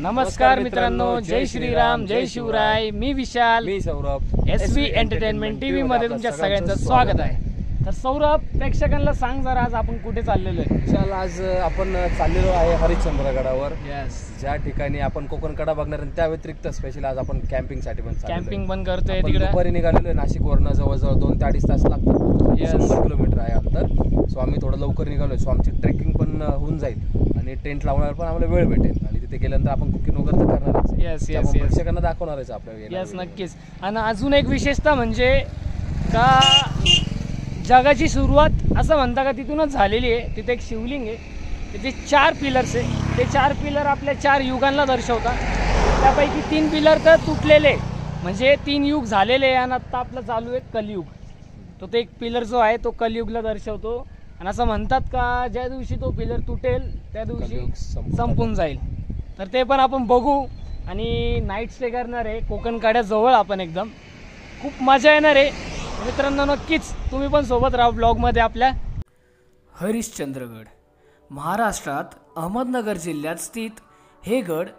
नमस्कार मित्रांनो, जय श्रीराम, जय शिवराय. मी विशाल, मी Saurabh. SV entertainment TV मध्ये तुमच्या सगळ्यांचं स्वागत आहे. तर सौरभ, प्रेक्षकांना सांग जरा आज आपण कुठे चाललेलो आहे. विशाल, आज आपण चाललेलो आहे हरिश्चंद्रगडावर. ज्या ठिकाणी आपण कोकण कडा बघणार आणि त्या व्यतिरिक्त स्पेशल आज आपण कॅम्पिंग साठी पण कॅम्पिंग पण करतोय. तिकडे दुपारी निघालेलो आहे. नाशिक वरनं जवळजवळ 2 ते 2.5 तास लागतात. 100 किलोमीटर आहे अंतर. सो आम्ही थोडं लवकर निघालोय. सो आमची ट्रेकिंग पण होऊन जाईल आणि टेंट लावणार पण आम्हाला वेळ भेटेल आणि तिथे गेल्यानंतर आपण कुकिंग वगैरे तर करणारच. येस प्रेक्षकांना दाखवणारच आपल्या. येस, नक्कीच. आणि अजून एक विशेषता म्हणजे का जगाची सुरुवात असं म्हणता का तिथूनच झालेली आहे. तिथे एक शिवलिंग आहे, तिथे 4 पिलर्स आहे. ते 4 पिलर आपल्या 4 युगांना दर्शवतात. त्यापैकी 3 पिलर तर तुटलेले, म्हणजे 3 युग झालेले आणि आत्ता आपलं चालू आहे कलियुग. तो ते एक पिलर जो आहे तो कलियुगला दर्शवतो. आणि असं म्हणतात का ज्या दिवशी तो पिलर तुटेल त्या दिवशी संपून जाईल. तर ते पण आपण बघू आणि नाईट स्टे करणार आहे कोकण कड्याजवळ. आपण एकदम खूप मजा येणार आहे मित्रांनो. नक्कीच तुम्ही पण सोबत राहा ब्लॉगमध्ये आपल्या. हरिश्चंद्रगड महाराष्ट्रात अहमदनगर जिल्ह्यात स्थित हे गड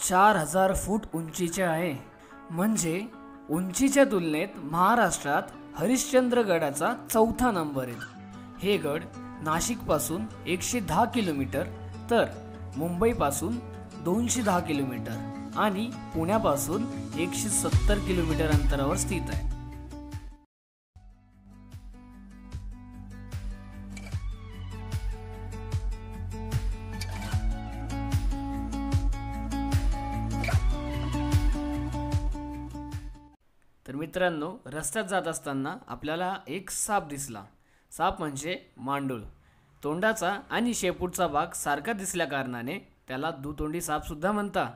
4000 फूट उंचीचे आहे. म्हणजे उंचीच्या तुलनेत महाराष्ट्रात हरिश्चंद्रगडाचा 4था नंबर आहे. हे गड नाशिकपासून 110 किलोमीटर तर मुंबईपासून 210 किलोमीटर आणि पुण्यापासून 170 किलोमीटर अंतरावर स्थित आहे. तर मित्रांनो, रस्त्यात जात असताना आपल्याला एक साप दिसला. साप म्हणजे मांडूळ. तोंडाचा आणि शेपूटचा भाग सारखा दिसल्या कारणाने त्याला दुतोंडी साप सुद्धा म्हणतात.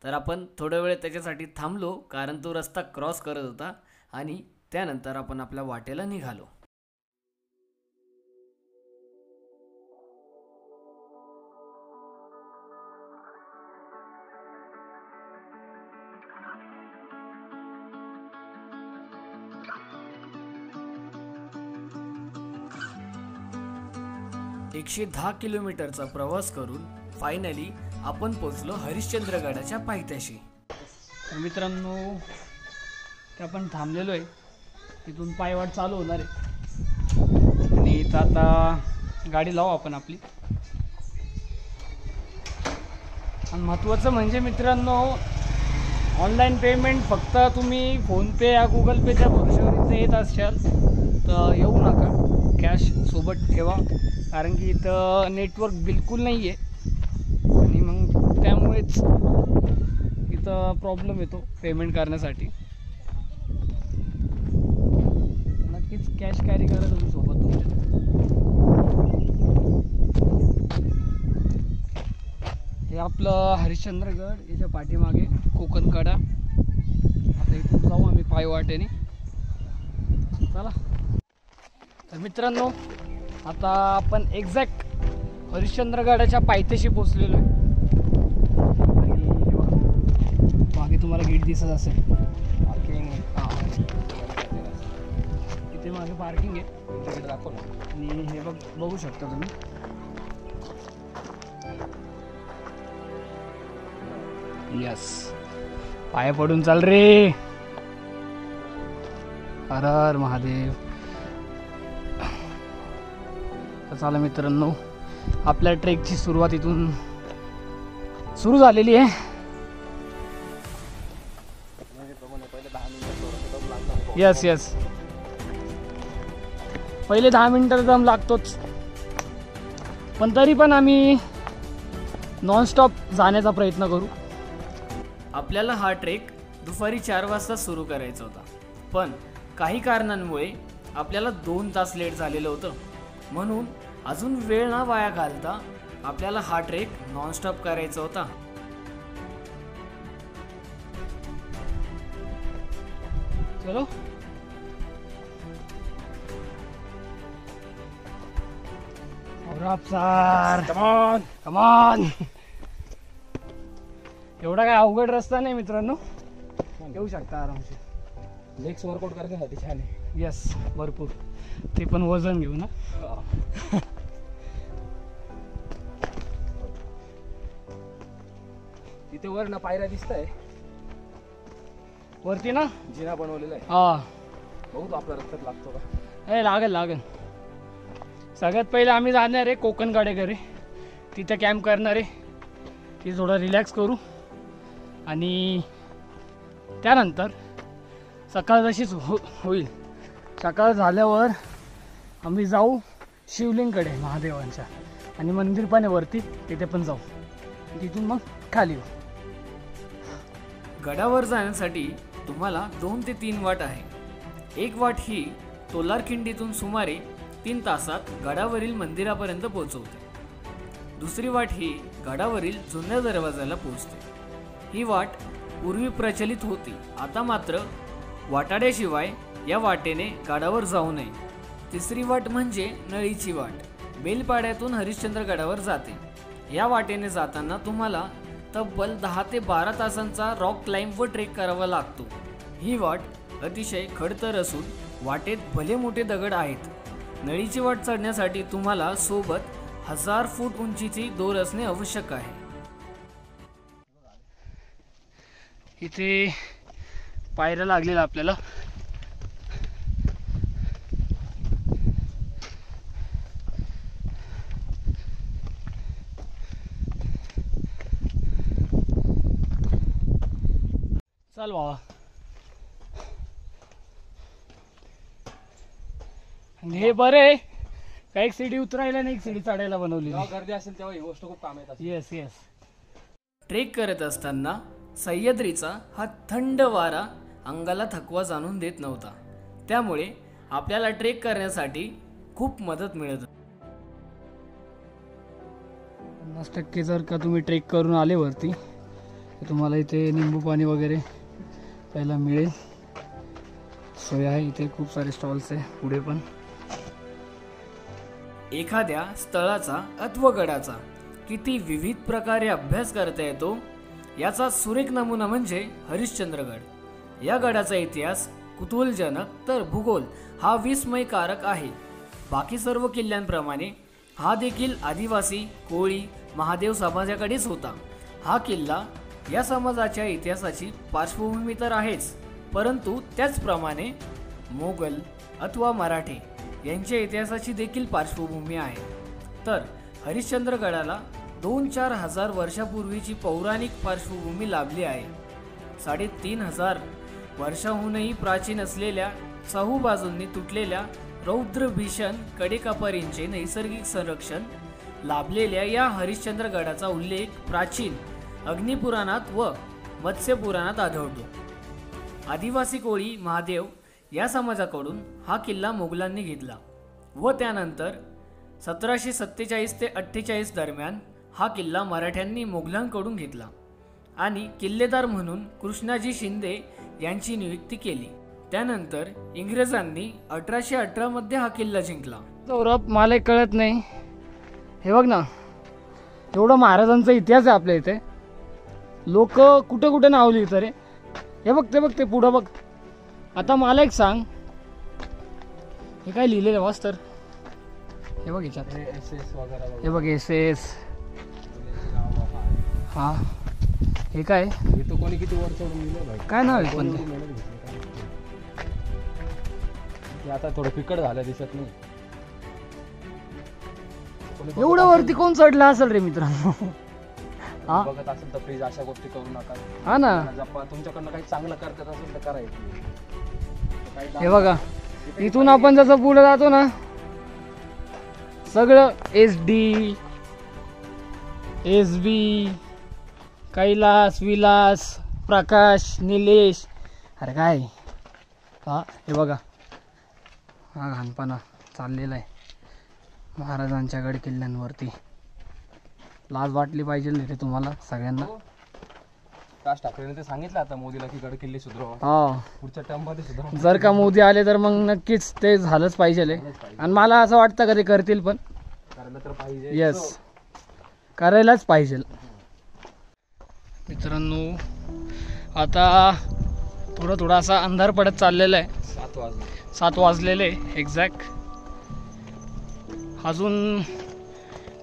तर आपण थोडा वेळ त्याच्यासाठी थांबलो कारण तो रस्ता क्रॉस करत होता आणि त्यानंतर आपण आपल्या वाटेला निघालो. - 110 किलोमीटरचा प्रवास करून फायनली आपण पोहोचलो हरिश्चंद्रगडाच्या पायथ्याशी. तर मित्रांनो, ते आपण थांबलेलो आहे. तिथून पायवाट चालू होणार आहे आणि इथं आता गाडी लावू आपण आपली. आणि महत्त्वाचं म्हणजे मित्रांनो, ऑनलाईन पेमेंट फक्त तुम्ही फोनपे या गुगल पेच्या भरोश्यावर इथं येत असाल तर येऊ नका. कॅश सोबत ठेवा कारण की इथं नेटवर्क बिलकुल नाही आहे आणि मग त्यामुळेच इथं प्रॉब्लेम येतो पेमेंट करण्यासाठी. नक्कीच कॅश कॅरी करा तुम्ही सोबत तुमच्या. हे आपलं हरिश्चंद्रगड, याच्या पाठीमागे कोकण कडा. आता इथून जाऊ आम्ही पायवाटेने. चला. तर मित्रांनो, आता आपण एक्झॅक्ट हरिश्चंद्रगडाच्या पायथ्याशी पोचलेलो आहे. मागे तुम्हाला गेट दिसत असेल. पार्किंग इथे मागे पार्किंग आहे. गेट दाखव ना. आणि हे बघू शकता तुम्ही. यस, पाय पडून चाल रे. हर हर महादेव. तर चला मित्रांनो, आपल्या ट्रेकची सुरुवात इथून सुरू झालेली आहे. यस, पहिले 10 मिनिटं दम लागतोच, पण तरी पण आम्ही नॉनस्टॉप जाण्याचा प्रयत्न करू. आपल्याला हा ट्रेक दुपारी 4 वाजता सुरू करायचा होता, पण काही कारणांमुळे आपल्याला 2 तास लेट झालेलं होतं. म्हणून अजून वेळ ना वाया घालता आपल्याला हा ट्रेक नॉनस्टॉप करायचा होता. चलो. कमान. एवढा काय अवघड रस्ता नाही मित्रांनो, येऊ शकता आरामशीर. लेग्स वर्कआउट करण्यासाठी छान आहे. यस, भरपूर. ते पण वजन घेऊ ना. तिथे वर ना पायऱ्या दिसत आहे, वरती ना जिना बनवलेला आहे. हा बघू तो आपल्या रस्त्यात लागतो का. हे लागेल. सगळ्यात पहिले आम्ही जाणार आहे कोकण कडेकडे, तिथे कॅम्प करणार आहे, तिथे थोडं रिलॅक्स करू आणि त्यानंतर सकाळ जशीच होईल, सकाळ झाल्यावर आम्ही जाऊ शिवलिंगकडे महादेवांच्या, आणि मंदिर पण आहे वरती, तिथे पण जाऊ, तिथून मग खाली येऊ. गडावर जाण्यासाठी तुम्हाला 2 ते 3 वाट आहे. एक वाट ही तोलारखिंडीतून सुमारे 3 तासात गडावरील मंदिरापर्यंत पोहोचवते. दुसरी वाट ही गडावरील जुन्या दरवाजाला पोहोचते. ही वाट पूर्वी प्रचलित होती, आता मात्र वाटाड्याशिवाय या वाटेने गडावर जाऊ नये. तिसरी वाट म्हणजे नळीची वाट, बेलपाड्यातून हरिश्चंद्र गडावर जाते. या वाटेने जाताना तुम्हाला तब्बल 10 ते 12 तासांचा रॉक क्लाइंब व ट्रेक करावा लागतो. ही वाट अतिशय खडतर असून वाटेत भले मोठे दगड आहेत. नळीची वाट चढण्यासाठी तुम्हाला सोबत 1000 फूट उंचीची दोर असणे आवश्यक आहे. इथे पायऱ्या लागलेल्या आपल्याला. चल बाबा. आणि हे बरं आहे का, एक सीडी उतरायला आणि एक सीडी चढायला बनवली. जेव्हा गर्दी असेल तेव्हा ही गोष्ट खूप काम येत असते. येस. ट्रेक करत असताना सह्याद्रीचा हा थंड वारा अंगाला थकवा जाणून देत नव्हता, त्यामुळे आपल्याला ट्रेक करण्यासाठी खूप मदत मिळत. 50% जर का तुम्ही ट्रेक करून आले वरती तर तुम्हाला इथे निंबू पाणी वगैरे प्यायला मिळेल. सोय आहे इथे, खूप सारे स्टॉल्स आहे पुढे पण. एखाद्या स्थळाचा अथवा गडाचा किती विविध प्रकारे अभ्यास करता येतो याचा सुरेख नमुना म्हणजे हरिश्चंद्रगड. या गडाचा इतिहास कुतूहलजनक तर भूगोल हा विस्मयकारक आहे. बाकी सर्व किल्ल्यांप्रमाणे हा देखील आदिवासी कोळी महादेव समाजाकडेच होता. हा किल्ला या समाजाच्या इतिहासाची पार्श्वभूमी तर आहेच, परंतु त्याचप्रमाणे मोगल अथवा मराठे यांच्या इतिहासाची देखील पार्श्वभूमी आहे. तर हरिश्चंद्रगडाला 2-4 हजार वर्षापूर्वीची पौराणिक पार्श्वभूमी लाभली आहे. 3500 वर्षाहूनही प्राचीन असलेल्या चहूबाजूंनी तुटलेल्या रौद्र भीषण कडेकपारींचे नैसर्गिक संरक्षण लाभलेल्या या हरिश्चंद्रगडाचा उल्लेख प्राचीन अग्निपुराणात व मत्स्यपुराणात आढळतो. आदिवासी कोळी महादेव या समाजाकडून हा किल्ला मोगलांनी घेतला व त्यानंतर 1747 ते 48 दरम्यान हा किल्ला मराठ्यांनी मोगलांकडून घेतला आणि किल्लेदार म्हणून कृष्णाजी शिंदे यांची नियुक्ती केली. त्यानंतर इंग्रजांनी 1818 मध्ये हा किल्ला जिंकला. सौरभ, मला एक कळत नाही, हे बघ ना, एवढं महाराजांचा इतिहास आहे आपल्या इथे, लोक कुठे कुठे नाव लिहितात रे. हे बघ ते पुढं बघ. आता मला एक सांग, हे काय लिहिलेलं वाच तर. हे बघ याच्यात, SS वगैरे हे बघ SS. हा, हे काय, हे तो कोणी किती वर चढून लिहिलं भाई. काय नाव आहे पण ते? ते आता थोडं फिकट झालं, दिसत नाही. एवढं वरती कोण चढला असेल रे मित्रांनो. हा, बघत असेल तर प्लीज अशा गोष्टी करू नका. हा ना, जपा. तुमच्याकडनं काही चांगलं करतात असेल तर करायचं. हे बघा, इथून आपण जसं पुढे जातो ना, सगळं SD, SB, कैलास, विलास, प्रकाश, निलेश, अरे काय. हा, हे बघा, हा घाणपणा चाललेला आहे महाराजांच्या गड किल्ल्यांवरती. लाज वाटली पाहिजे रे तुम्हाला सगळ्यांना. राज ठाकरेने ते सांगितलं आता मोदीला की गड किल्ले सुधारवा. हा, पुढच्या टर्म मध्ये सुधारवा. जर का मोदी आले तर मग नक्कीच ते झालंच पाहिजे. आणि मला असं वाटतं का ते करतील पण. करायला तर पाहिजे. येस, करायलाच पाहिजे. मित्रांनो, आता थोडासा अंधार पडत चाललेला आहे. 7 वाजलेले एक्झॅक्ट. अजून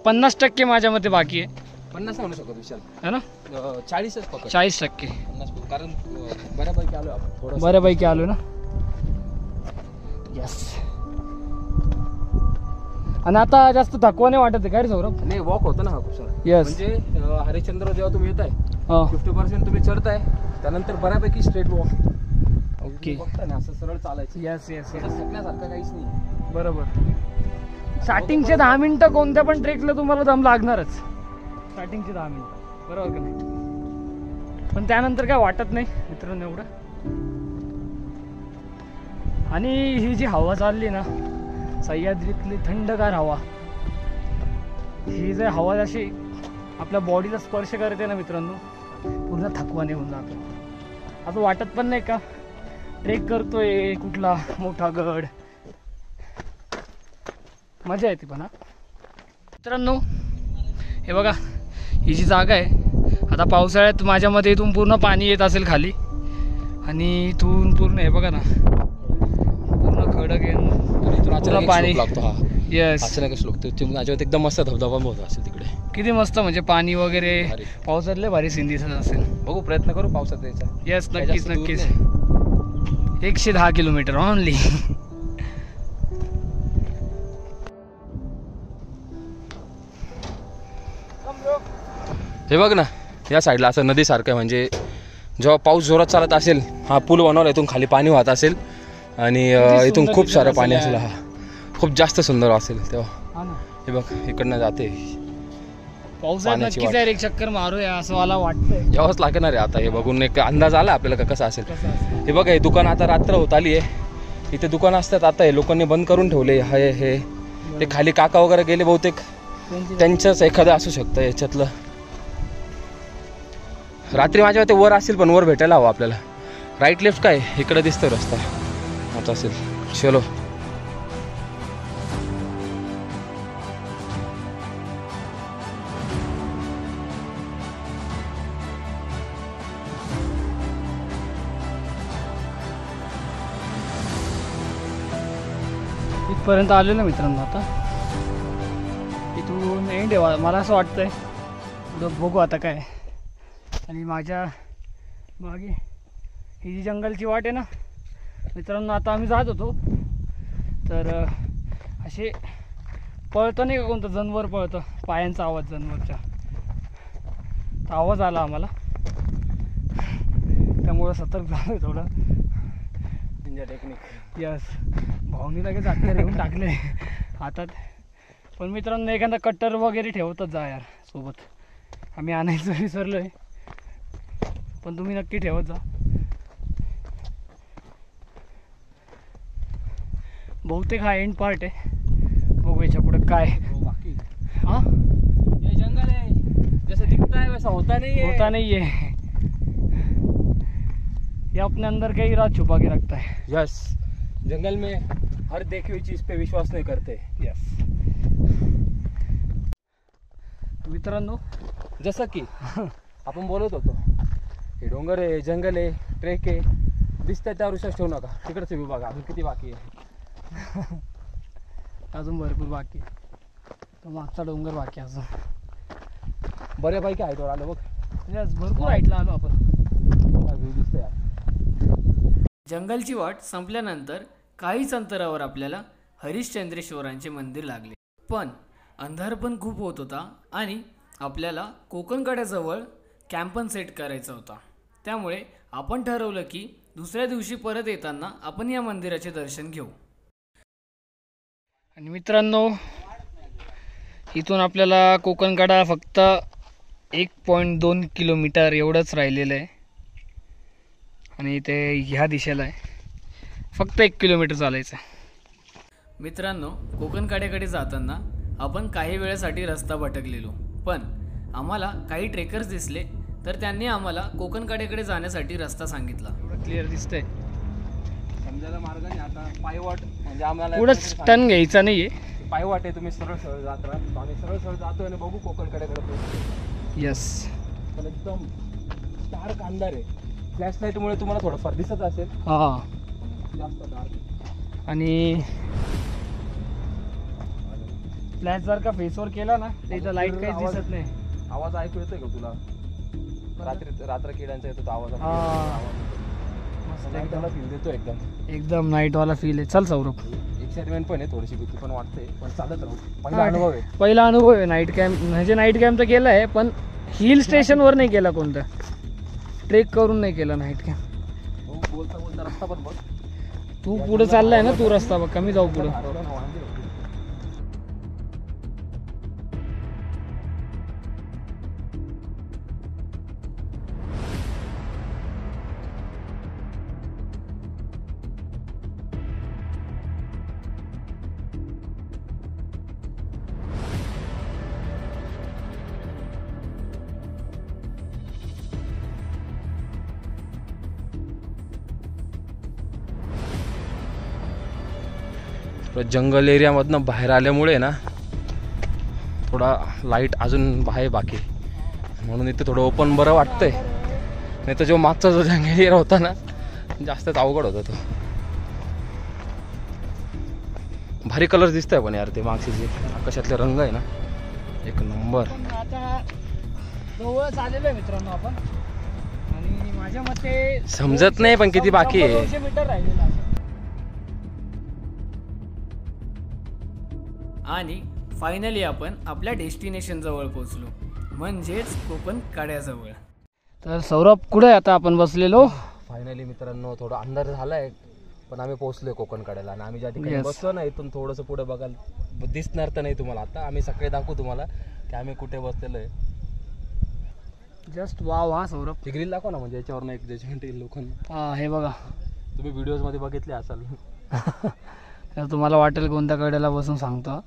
50% माझ्या मते बाकी आहे. 50 म्हणू शकतो विशाल, है ना. 40च पकड 40%. 50 पकड. कारण बऱ्यापैकी आलो आपण थोडं बऱ्यापैकी आलो ना. यस. आणि आता जास्त थकवा नाही वाटत आहे काय रे सौरभ? नाही वॉक होतो ना हा खूप सारा. Yes. म्हणजे हरिश्चंद्र जेव्हा तुम्ही येताय हां 50% तुम्ही चढताय त्यानंतर बऱ्यापैकी स्ट्रेट वॉक. ओके. बघताय ना असं सरळ चालायचं. यस यस असं यस थकण्यासारखं काहीच नाही. बरोबर. स्टार्टिंगचे 10 मिनिटं कोणत्या पण ट्रेकला तुम्हाला दम लागणारच. स्टार्टिंगचे 10 मिनिटं बरोबर का नाही? पण त्यानंतर काय वाटत नाही मित्रांनो एवढं. आणि ही जी हवा चालली ना सह्याद्रीतली थंडगार हवा, ही जर हवा अशी आपल्या बॉडीला स्पर्श करते ना मित्रांनो पूर्ण थकवा निघून जातो. असं वाटत पण नाही का ट्रेक करतोय कुठला मोठा गड. मजा येते पण. हा मित्रांनो हे बघा ही जी जागा आहे आता पावसाळ्यात माझ्या मते इथून पूर्ण पाणी येत असेल खाली आणि इथून पूर्ण हे बघा ना पूर्ण खडक येऊन पूर्ण पाणी लागतो. हा येस अचानक लागतो त्याच्यात एकदम मस्त धबधबा होत असेल तिकडे. किती मस्त म्हणजे पाणी वगैरे भारी. पावसातले भारी सीन दिसत असेल. बघू प्रयत्न करू पावसात यायचा. येस काही नक्कीच जास्त दूर नक्कीच. नाही. 110 किलोमीटर ऑनली. हे बघ ना या साईडला असं नदीसारखं आहे. म्हणजे जेव्हा पाऊस जोरात चालत असेल हा पूल बनवला इथून खाली पाणी वाहत असेल आणि इथून खूप सारं पाणी असेल. हा खूप जास्त सुंदर असेल तेव्हा. हे बघ इकडनं जाते पावसात पाण्याची नक्कीच वाट. यार एक चक्कर मारूया असं मला वाटतंय. यावंच लागणार आहे आता. हे बघून एक अंदाज आला आपल्याला का कसं असेल. कसं असतं? हे बघा हे दुकान आता रात्र होत आली आहे. इथे दुकान असतात आता हे लोकांनी बंद करून ठेवले. हे खाली काका वगैरे गेले बहुतेक त्यांचंच एखादं असू शकतं याच्यातलं. रात्री माझ्या मते वर असेल पण वर भेटायला हवं आपल्याला. राईट लेफ्ट काय इकडे दिसतोय रस्ता आता असेल. चलो इथपर्यंत आलेलो मित्रांनो. आता इथून एंड आहे मला असं वाटतंय. बघू आता काय. आणि माझ्या मागे ही जी जंगलची वाट आहे ना मित्रांनो आता आम्ही जात होतो तर असे पळतं नाही का कोणतं जनावर पळतं पायांचा आवाज जनावरच्या तर आवाज आला आम्हाला त्यामुळं सतर्क झालं थोडं. Ninja technique. यस भाऊनी लगेच हत्यार घेऊन टाकले हातात. पण मित्रांनो एखादा कट्टर वगैरे ठेवतच जा यार सोबत. आम्ही आणायचं विसरलो आहे पण तुम्ही नक्की ठेवत जा. बहुतेक हा एंड पार्ट आहे. बघू याच्या पुढे काय. बाकी हां ये जंगल है जैसे दिखता है वैसा होता नहीं है. होता नहीं है. ये अपने अंदर कई राज छुपा के रखता है. यस जंगल में हर देखी हुई चीज पे विश्वास नहीं करते. यस मित्रांनो जसं की आपण बोलत होतो हे डोंगर आहे जंगल आहे ट्रेक आहे दिसतंय त्यावर विश्वास ठेवू नका. तिकडचे विभाग अजून किती बाकी आहे. अजून भरपूर बाकी आहे. तो मागचा डोंगर बाकी आहे अजून. बऱ्यापैकी आहे तो आलो बघ. यस भरपूर हाईटला आलो आपण. व्ह्यू दिसतोय यार. जंगलची वाट संपल्यानंतर काहीच अंतरावर आपल्याला हरिश्चंद्रेश्वरांचे मंदिर लागले. पण अंधार पण खूप होत होता आणि आपल्याला कोकणकड्याजवळ कॅम्पन सेट करायचा होता. त्यामुळे आपण ठरवलं की दुसऱ्या दिवशी परत येताना आपण या मंदिराचे दर्शन घेऊ. आणि मित्रांनो इथून आपल्याला कोकणकडा फक्त 1.2 किलोमीटर एवढंच राहिलेलं आहे. आणि ते ह्या दिशेला आहे. फक्त 1 किलोमीटर चालायचं आहे. मित्रांनो कोकणकड्याकडे जाताना आपण काही वेळेसाठी रस्ता भटकलेलो पण आम्हाला काही ट्रेकर्स दिसले तर त्यांनी आम्हाला कोकणकड्याकडे जाण्यासाठी रस्ता सांगितला. एवढं क्लिअर दिसतंय. समजायला मार्ग नाही आता. पायवाट म्हणजे आम्हाला एवढंच टर्न घ्यायचा नाहीये. पायवाट आहे तुम्ही सरळ सरळ जात राहा. आम्ही सरळ सरळ जातोय आणि बघू कोकणकड्याकडे. यस पण एकदम डार्क अंधार आहे. फ्लॅश लाईटमुळे तुम्हाला थोडंफार दिसत असेल हां. जास्त डार्क. आणि फ्लॅश जर का फेसवर केला ना तर इथं लाईट काहीच दिसत नाही. आवाज ऐकू येतोय का तुला. रात्र किड्यांचा येतो तो आवाज हा. नाईटला फील देतो एकदम एकदम नाईटवाला फील आहे. चल सौरभ. एक्साइटमेंट पण आहे, थोडीशी भीती पण वाटते, पण चालत राहू. पहिला अनुभव आहे. पहिला अनुभव आहे नाईट कॅम्प. म्हणजे नाईट कॅम्प तर केला आहे पण हिल स्टेशनवर नाही केला, कोणता ट्रेक करून नाही केला नाईट कॅम्प. बोलता बोलता रस्ता पण बघ. तू पुढे चाललाय ना, तू रस्ता बघ, कमी जाऊ पुढे. हरवला ना वांदे होते. थोडं जंगल एरियामधनं बाहेर आल्यामुळे ना थोडा लाईट अजून बाहेर बाकी, म्हणून इथे थोडं ओपन बरं वाटतंय. नाही तर जो मागचा जो जंगल एरिया होता ना, जास्तच अवघड होता तो. भारी कलर दिसतंय पण यार, ते मागचे जे आकाशातले रंग आहे ना, एक नंबर. आता जवळच आलेलो आहे मित्रांनो आपण, आणि माझ्या मते समजत नाही पण किती बाकी आहे. 200 मीटर राहिलेलं आहे. आणि फायनली आपण आपल्या डेस्टिनेशन जवळ पोहोचलो, म्हणजेच कोकण कड्याजवळ. तर सौरभ कुठे आहे आता आपण बसलेलो? फायनली मित्रांनो थोडा अंधार झालाय, पण आम्ही पोहोचलोय कोकण कड्याला. आणि आम्ही ज्या ठिकाणी Yes. बसलो ना, इथून थोडंसं पुढे बघायला दिसणार तर नाही तुम्हाला. आता आम्ही सकाळी दाखवू तुम्हाला की आम्ही कुठे बसलेलो आहे. Just wow. हा सौरभ, ती ग्रिल दाखव ना, म्हणजे याच्यावर एक जजमेंट येईल लोकांना. हा हे बघा. तुम्ही व्हिडिओज मध्ये बघितले असाल. तर तुम्हाला वाटेल कोणत्या कडेला बसून सांगतो.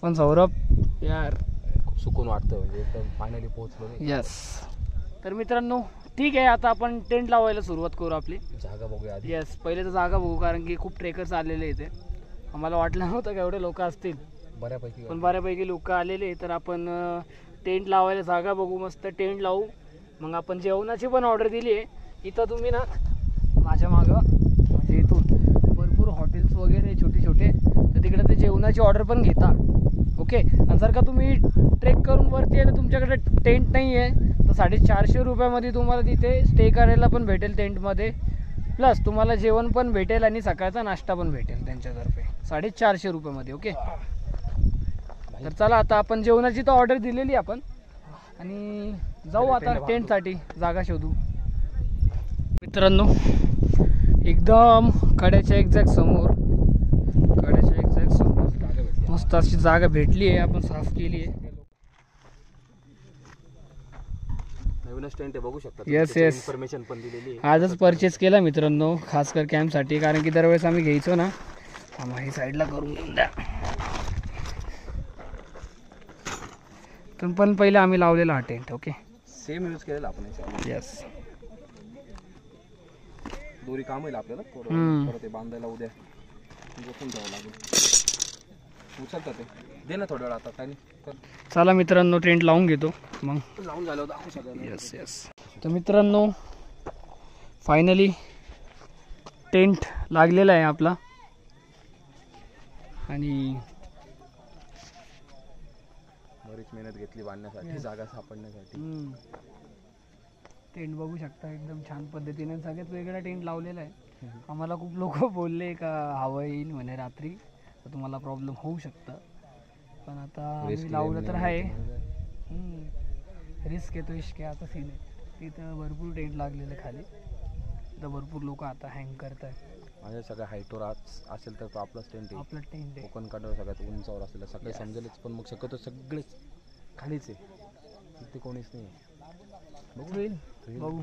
पण सौरभ यार खूप सुकून वाटतं, म्हणजे एकदम फायनली पोहोचलो नाही. यस. तर मित्रांनो ठीक आहे, आता आपण टेंट लावायला सुरुवात करू आपली. जागा बघूया आधी. येस, पहिले तर जागा बघू, कारण की खूप ट्रेकर्स आलेले इथे. आम्हाला वाटलं नव्हतं का एवढे लोक असतील, बऱ्यापैकी पण बऱ्यापैकी लोक आलेले. तर आपण टेंट लावायला जागा बघू, मस्त टेंट लावू. मग आपण जेवणाची पण ऑर्डर दिली आहे. इथं तुम्ही ना माझ्या मागं, म्हणजे इथून भरपूर हॉटेल्स वगैरे छोटे छोटे, तर तिकडे ते जेवणाची ऑर्डर पण घेता. ओके. आणि जर का तुम्ही ट्रेक करून वरती आहे तर तुमच्याकडे टेंट नाही आहे, तर 450 रुपयामध्ये तुम्हाला तिथे स्टे करायला पण भेटेल टेंटमध्ये, प्लस तुम्हाला जेवण पण भेटेल आणि सकाळचा नाश्ता पण भेटेल त्यांच्यातर्फे 450 रुपयामध्ये. ओके. तर चला आता आपण जेवणाची तर ऑर्डर दिलेली आपण, आणि जाऊ आता टेंटसाठी जागा शोधू. मित्रांनो एकदम कड्याच्या एक्झॅक्ट समोर मस्त अशी जागा भेटली आहे, आपण साफ केली आहे. नवीनच टेंट आहे, बघू शकता. Yes, yes. इन्फॉर्मेशन पण दिलेली आहे. आजच परचेस केला मित्रांनो, खास कर कॅम्पसाठी, कारण की दरवेळेस आम्ही घ्यायचो ना. आम्ही साईडला करून घेऊन द्या. पण पहिले आम्ही लावलेला हा टेंट. ओके. सेम यूज केलेला आपण याच्यावर. येस. दोरी काम येईल आपल्याला हम्म. परत ते बांधायला उद्या जोखून ठेवावं लागेल. उचलतात ते, दे ना थोड्या वेळ आता काय नाही. चला मित्रांनो टेंट लावून घेतो मग. लावून झालं होतं दाखवू सगळ्यांना. Yes yes. तर मित्रांनो फायनली टेंट लागलेला आहे आपला, आणि बरीच मेहनत घेतली बांधण्यासाठी, जागा सापडण्यासाठी. टेंट बघू शकता एकदम छान पद्धतीने सगळ्यात वेगळा टेंट लावलेला आहे. आम्हाला खूप लोक बोलले का हवा येईल म्हणे रात्री, तर तुम्हाला प्रॉब्लेम होऊ शकतं, पण आता आम्ही लावलं तर आहे. रिस्क येतो इश्क आता सीन आहे. तिथं भरपूर टेंट लागलेले खाली, तिथं भरपूर लोक आता हँग करत आहेत. माझ्या सगळ्या हाईटवर असेल तर तो आपलाच टेंट आहे. आपला टेंट आहे कोकण काढावर सगळ्यात उंचावर असलेला सगळे समजेलच, पण मग शक्यतो सगळेच खालीच आहे, तिथे कोणीच नाही. बघू.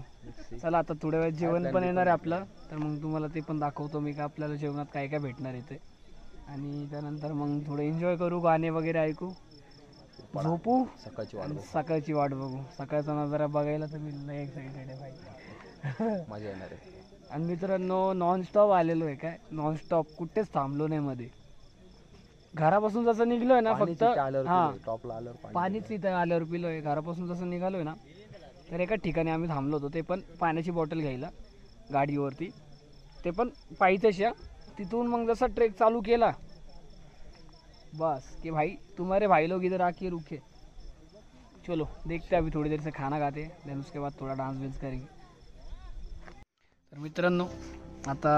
चला आता थोड्या वेळात जेवण पण येणार आहे आपलं, तर मग तुम्हाला ते पण दाखवतो मी का आपल्याला जेवणात काय काय भेटणार इथे. आणि त्यानंतर मग थोडं एन्जॉय करू, गाणे वगैरे ऐकू, झोपू, सकाळची वाट बघू. सकाळचा नजारा बघायला तर मी लय एक्साइटेड आहे भाई. मजा येणार आहे. आणि मित्रांनो नॉनस्टॉप आलेलो आहे, काय नॉनस्टॉप कुठेच थांबलो नाही मध्ये. घरापासून जसं निघलोय ना, फक्त पाणीच इथं आल्यावर पिलोय. घरापासून जसं निघालोय ना, तर एका ठिकाणी आम्ही थांबलो होतो, ते पण पाण्याची बॉटल घ्यायला गाडीवरती, ते पण पायथ्याशा. तिथून मग जसा ट्रेक चालू केला बस की भाई तुम्हारे भाई लोग इधर आके रुके, चलो देखते हैं, अभी थोड़ी देर से खाना खाते हैं, देन उसके बाद थोड़ा डांस वेंस करेंगे. तर मित्रांनो आता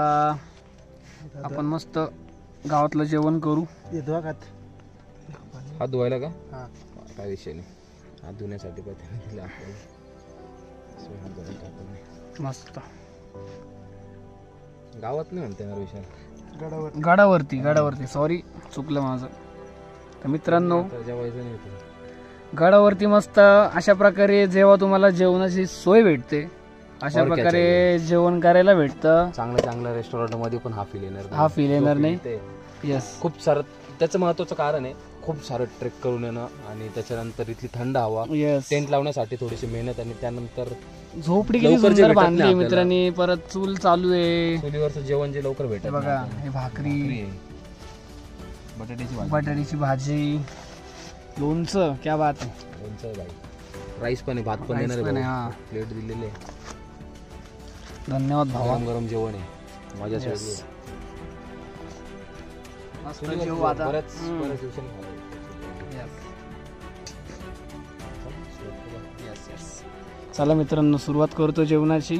आपण मस्त गावातलं जेवण करू. हात धुवायला का? काय विषय नाही, हात धुण्यासाठी पण मस्त गावात नाही म्हणते ना विशाल, गडावरती सॉरी चुकलं माझं. तर मित्रांनो जेवायचं नाही होतं. गडावरती मस्त अशा प्रकारे जेव्हा तुम्हाला जेवणाची सोय भेटते, अशा प्रकारे जेवण करायला भेटतं. चांगल्या रेस्टॉरंट मध्ये पण हा फील येणार नाही. यस, खूप सारं त्याचं महत्वाचं कारण आहे, खूप सारं ट्रेक करून येणं आणि त्याच्यानंतर इथली थंड हवा, यस. टेंट लावण्यासाठी थोडीशी मेहनत आणि त्यानंतर झोपडी किती लवकर जे सुंदर भेटत नाही बांधली आपल्याला. मित्रांनी. परत चूल चालू आहे, चुलीवरचं जेवण जे लवकर हे भेटत बघा, नाही. हे भाकरी, भाकरी आहे, बटाट्याची भाजी, बटाट्याची भाजी, लोणचं, क्या बात आहे. लोणचं आहे बाई, राईस पण आहे, भात पण Rice येणार पण आहे, आहे, हा. प्लेट दिलेले आहे. धन्यवाद भावा. गरम गरम जेवण आहे, मजा Yes. वेगळी. मस्त चुलीवरचं जेवू आता. बऱ्याच हम्म. दिवसांनी खाल्लं. चला मित्रांनो सुरुवात करतो जेवणाची.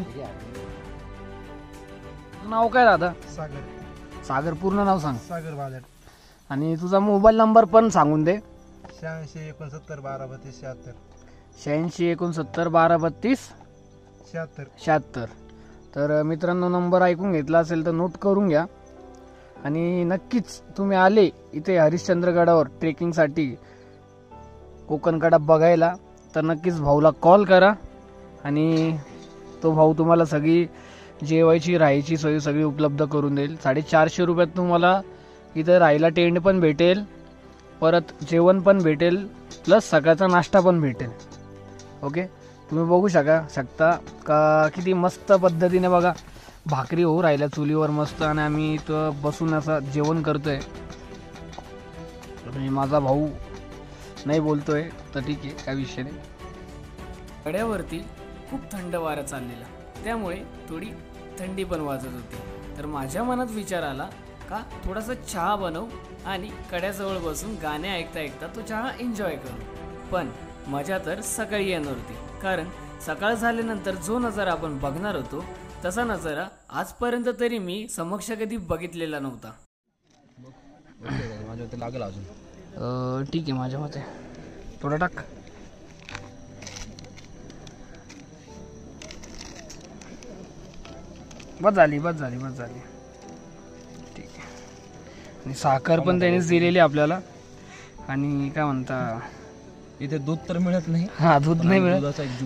नाव काय दादा? सागर. पूर्ण नाव सांग. सागर बादड. आणि तुझा मोबाईल नंबर पण सांगून दे. 86 69 12 32 76. 86 69 12 32 76. 76. तर मित्रांनो नंबर ऐकून घेतला असेल तर नोट करून घ्या. आणि नक्कीच तुम्ही आले इथे हरिश्चंद्रगडावर ट्रेकिंगसाठी, कोकणकडा बघायला, तर नक्कीच भाऊला कॉल करा आणि तो भाऊ तुम्हाला सगळी जेवायची राहायची सोय सगळी उपलब्ध करून देईल. 450 रुपयात तुम्हाला इथं राहायला टेंट पण भेटेल, परत जेवण पण भेटेल, प्लस सकाळचा नाश्ता पण भेटेल. ओके, तुम्ही बघू शकता का किती मस्त पद्धतीने बघा भाकरी हो राहिल्या चुलीवर मस्त, आणि आम्ही इथं बसून असं जेवण करतोय. आणि माझा भाऊ नाही बोलतोय तर ठीक आहे, काय विषय नाही. कड्यावरती खूप थंड वारा चाललेला, त्यामुळे थोडी थंडी पण वाजत होती. तर माझ्या मनात विचार आला का थोडासा चहा बनव आणि कड्याजवळ बसून गाणे ऐकता ऐकता तो चहा एन्जॉय करू. पण मजा तर सकाळी येणार होती, कारण सकाळ झाल्यानंतर जो नजारा आपण बघणार होतो तसा नजारा आजपर्यंत तरी मी समक्ष कधी बघितलेला नव्हता. माझ्या लागेल अजून. ठीक आहे, माझ्या मते थोडा टाक. बस झाली. ठीक आहे. आणि साखर पण त्यांनीच दिलेली आपल्याला. आणि काय म्हणता, इथे दूध तर मिळत नाही. हा, दूध नाही मिळत. दुधाचा एक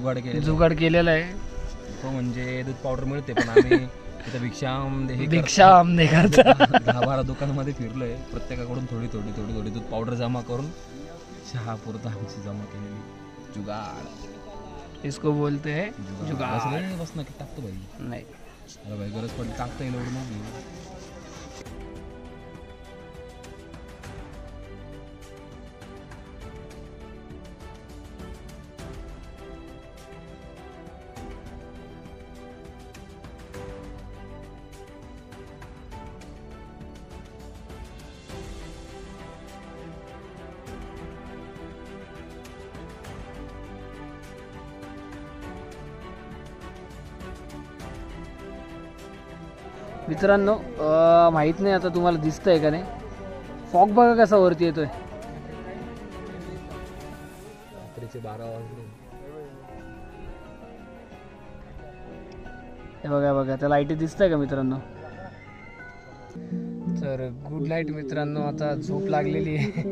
जुगाड केलेला आहे तो म्हणजे दूध पावडर मिळते, पण आम्ही इथं भिक्षा आमने करता 10-12 दुकानामध्ये फिरलोय, प्रत्येकाकडून थोडी दूध पावडर जमा करून चहा पुरता आमची जमा केलेली जुगाड. इसको बोलते हैं जुगाड. बस नक्की टाकतो भाई. नाही, अरे भाई गरज पडली टाकता येईल एवढं नाही. मित्रांनो माहित नाही आता तुम्हाला दिसतंय का नाही, फॉग बघा कसा वरती येतोय. रात्रीचे 12 वाजले. हे बघा त्या लाईटी दिसतंय का मित्रांनो. तर गुड नाईट मित्रांनो, आता झोप लागलेली आहे.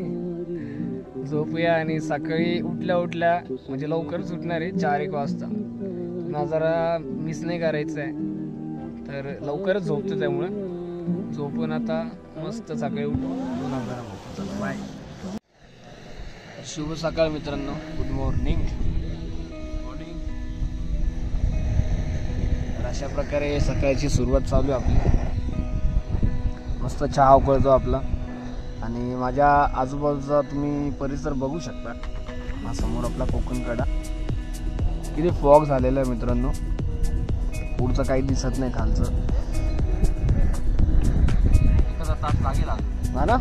झोपूया आणि सकाळी उठल्या म्हणजे लवकरच उठणार आहे 4-1 वाजता. नजारा मिस नाही करायचं आहे, तर लवकरच झोपतो, त्यामुळं झोपून आता मस्त सकाळी उठून नजारा बघतो. चला बाय. शुभ सकाळ मित्रांनो, गुड मॉर्निंग. तर अशा प्रकारे सकाळची सुरुवात चालू आहे आपली. मस्त चहा उकळतो आपला. आणि माझ्या आजूबाजूचा तुम्ही परिसर बघू शकता. हा समोर आपला कोकणकडा, किती फॉग झालेला आहे मित्रांनो, पुढचं काही दिसत नाही खालचं. एखादा तास लागेल हा ना,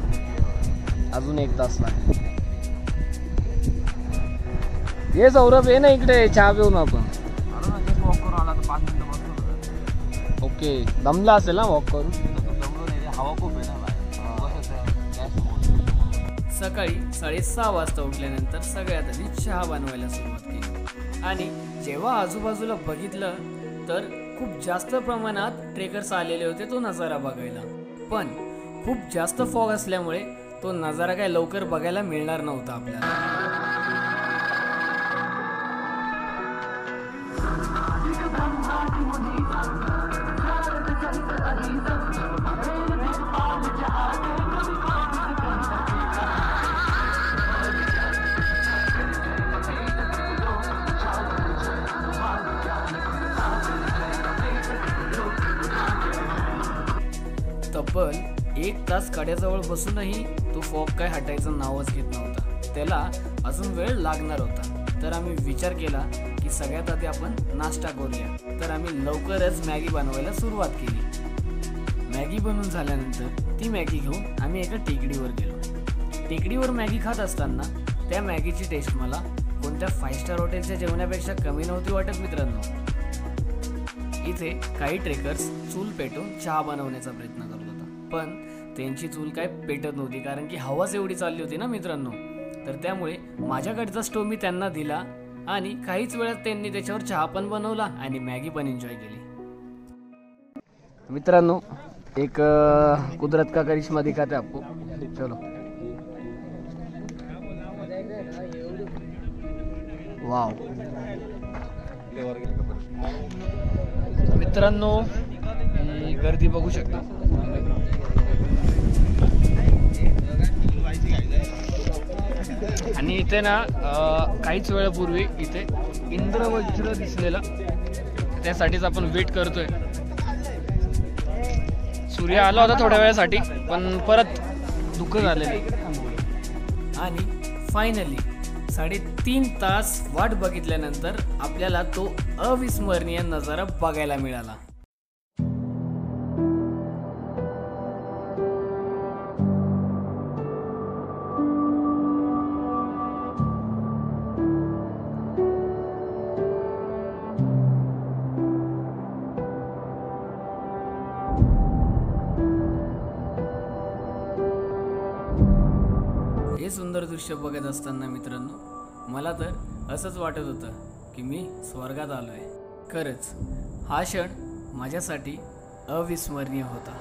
अजून 1 तास लागेल. ये सौरभ ये ना इकडे चहा पिऊन आपण. आलो ना जस्ट वॉक करून आला तर 5 मिनिटं बसलो. ओके दमला असेल ना वॉक करून. जमलो नाही रे, हवा खूप आहे ना बाहेर. सकाळी 6:30 वाजता उठल्यानंतर सगळ्यात आधी चहा बनवायला सुरुवात केली आणि जेव्हा आजूबाजूला बघितलं तर खूप जास्त प्रमाणात ट्रेकर्स आलेले होते तो नजारा बघायला. पण खूप जास्त फॉग असल्यामुळे तो नजारा काय लवकर बघायला मिळणार नव्हता आपल्याला. तब्बल 1 तास कड्याजवळ बसूनही तो फॉग काय हटायचं नावच घेत नव्हता. त्याला अजून वेळ लागणार होता. तर आम्ही विचार केला की सगळ्यात आधी आपण नाश्ता करूया. तर आम्ही लवकरच मॅगी बनवायला सुरुवात केली. मॅगी बनवून झाल्यानंतर ती मॅगी घेऊन आम्ही एका टेकडीवर गेलो. टेकडीवर मॅगी खात असताना त्या मॅगीची टेस्ट मला कोणत्या 5 स्टार हॉटेलच्या जेवणापेक्षा कमी नव्हती वाटत मित्रांनो. इथे काही ट्रेकर्स चूल पेटून चहा बनवण्याचा प्रयत्न करत होता. पण त्यांची चूल काय पेटत नव्हती कारण की हवाच एवढी चालली होती ना मित्रांनो. तर त्यामुळे माझ्याकडचा स्टोव मी त्यांना दिला आणि काहीच वेळात त्यांनी त्याच्यावर चहा पण बनवला आणि मॅगी पण एन्जॉय केली. मित्रांनो एक कुदरत का करिश्मा दिखाते आपको. चलो वाव. मित्रांनो ही गर्दी बघू शकता. आणि इथे ना काहीच वेळापूर्वी इथे इंद्रवज्र दिसलेला, त्यासाठीच आपण वेट करतोय. सूर्य आला होता थोड्या वेळासाठी पण परत दुःख झालेलं. आणि फायनली 3.5 तास वाट बघितल्यानंतर आपल्याला तो अविस्मरणीय नजारा बघायला मिळाला. हे सुंदर दृश्य बघत असताना मित्रांनो मला तर असंच वाटत होतं की मी स्वर्गात आलोय. खरंच हा क्षण माझ्यासाठी अविस्मरणीय होता.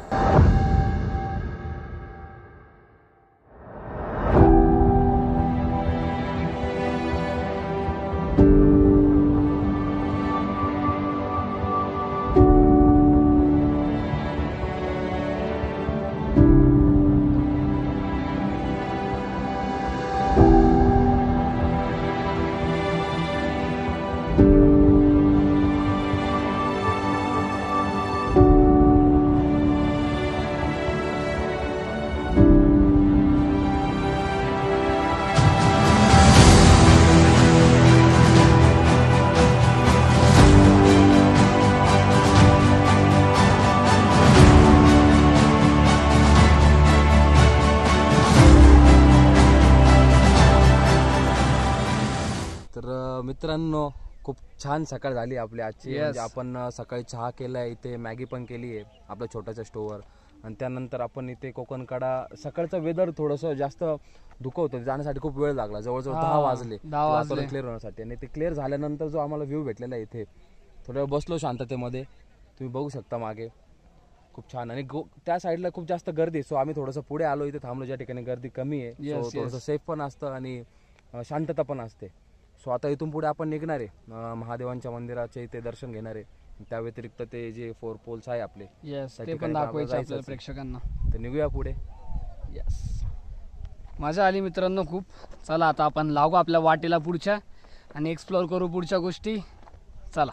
मित्रांनो खूप छान सकाळ झाली आपली आजची. म्हणजे आपण सकाळी चहा केलाय, इथे मॅगी पण केली आहे आपल्या छोट्याच्या स्टोवर. आणि त्यानंतर आपण इथे कोकणकडा सकाळचं वेदर थोडंसं जास्त धुकं होतं, जाण्यासाठी खूप वेळ लागला. जवळजवळ 10 वाजले वातावरण क्लिअर होण्यासाठी. आणि ते क्लिअर झाल्यानंतर जो आम्हाला व्ह्यू भेटलेला आहे इथे, थोडा वेळ बसलो शांततेमध्ये. तुम्ही बघू शकता मागे खूप छान. आणि त्या साईडला खूप जास्त गर्दी, सो आम्ही थोडंसं पुढे आलो, इथे थांबलो ज्या ठिकाणी गर्दी कमी आहे. थोडंसं सेफ पण असतं आणि शांतता पण असते. सो आता इथून पुढे आपण निघणार आहे महादेवांच्या मंदिराचे इथे दर्शन घेणार आहे. त्या व्यतिरिक्त ते जे 4 पोल्स आहे आपले ते पण दाखवायचे आपल्याला प्रेक्षकांना. तर निघूया पुढे. यस मजा आली मित्रांनो खूप. चला आता आपण लागू आपल्या वाटेला पुढच्या आणि एक्सप्लोर करू पुढच्या गोष्टी. चला.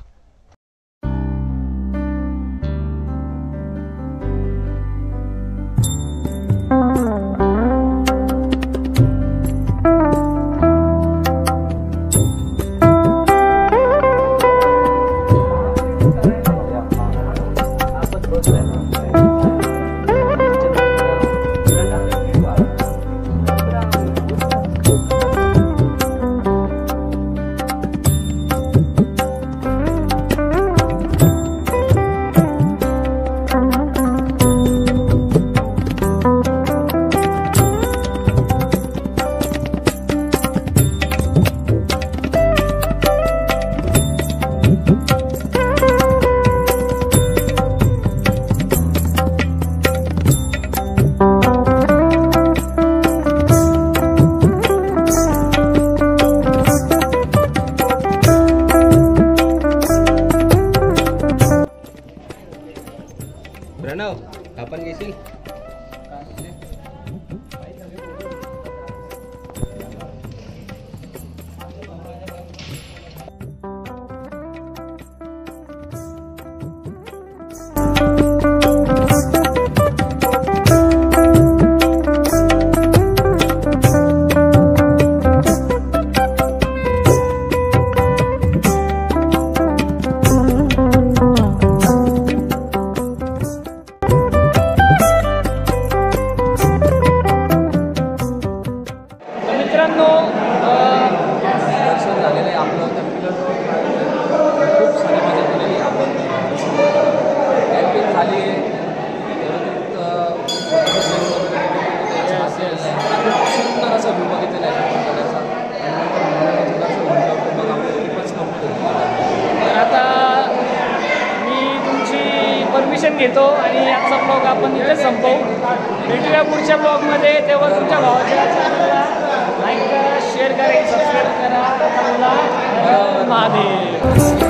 प्रणव आपण घेशील मित्रांनो दर्शन झालेलं आहे आपलं त्या पिलरजवळ खूप सारी मजा केलेली आहे आपण कॅम्पिंग झाली आहे सुंदर असं व्ह्यू बघितलेलं आहे गडाचा मग आपलं ट्रिपच कंप्लीट तर आता मी तुमची परमिशन घेतो आणि आजचा ब्लॉग आपण इथेच संपवू. भेटूया पुढच्या ब्लॉगमध्ये. तेव्हा तुमच्या भावाच्या चॅनलला लाईक करा, शेअर करा, सबस्क्राईब करा. महादेव.